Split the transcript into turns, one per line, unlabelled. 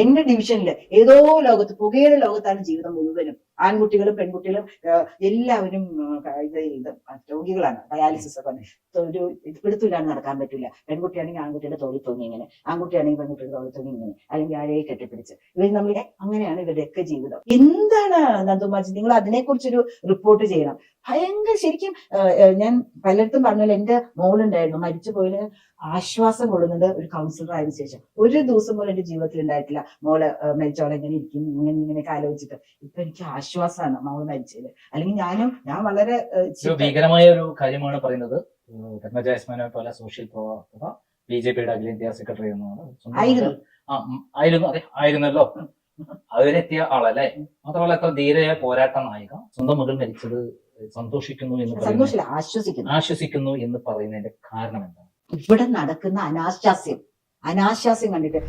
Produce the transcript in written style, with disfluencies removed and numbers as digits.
എന്റെ ഡിവിഷനില് ഏതോ ലോകത്ത്, പുകയുടെ ലോകത്താണ് ജീവിതം മുഴുവനും. ആൺകുട്ടികളും പെൺകുട്ടികളും എല്ലാവരും ഇത് രോഗികളാണ്. ഡയാലിസിസ് ഒക്കെ ഒരു പിടുത്തില്ലാണ്ട് നടക്കാൻ പറ്റില്ല. പെൺകുട്ടിയാണെങ്കിൽ ആൺകുട്ടിയുടെ തോളിൽ തൂങ്ങി ഇങ്ങനെ, ആൺകുട്ടിയാണെങ്കിൽ പെൺകുട്ടിയുടെ തോളിൽ തൂങ്ങി ഇങ്ങനെ, അല്ലെങ്കിൽ ആരെയും കെട്ടിപ്പിടിച്ച് ഇവർ നമ്മളെ അങ്ങനെയാണ് ഇവരുടെയൊക്കെ ജീവിതം. എന്താണ് നന്ദുമാജി, നിങ്ങൾ അതിനെക്കുറിച്ചൊരു റിപ്പോർട്ട് ചെയ്യണം. ഭയങ്കര ശരിക്കും ഞാൻ പലയിടത്തും പറഞ്ഞല്ലോ, എന്റെ മോളുണ്ടായിരുന്നു മരിച്ചുപോയിന് ആശ്വാസം കൊള്ളുന്നത് ഒരു കൗൺസിലർ ആയതിനു ശേഷം. ഒരു ദിവസം പോലും എന്റെ ജീവിതത്തിൽ ഉണ്ടായിട്ടില്ല മോള് മരിച്ചോളെ എങ്ങനെ ഇരിക്കും ഇങ്ങനെയൊക്കെ ആലോചിച്ചിട്ട്. ഇപ്പൊ എനിക്ക് ആശ്വാസമാണ് മോള് മരിച്ചത്. അല്ലെങ്കിൽ ഞാൻ വളരെ
ഭീകരമായ ഒരു കാര്യമാണ് പറയുന്നത്. പത്മജ യസ്മാനെ പോലെ സോഷ്യൽ പ്രവർത്തക, BJPയുടെ അഖിലേന്ത്യാ സെക്രട്ടറി എന്നാണ് ആയിരുന്നല്ലോ, അതിലെത്തിയ ആളല്ലേ. മാത്രമല്ല എത്ര ധീരയായ പോരാട്ട നായിക, സ്വന്തം മകൾ മരിച്ചത് സന്തോഷിക്കുന്നു എന്ന് ആശ്വസിക്കുന്നു എന്ന് പറയുന്നതിന്റെ കാരണം എന്താണ്?
ഇവിടെ നടക്കുന്ന അനാശാസ്യം കണ്ടിട്ട്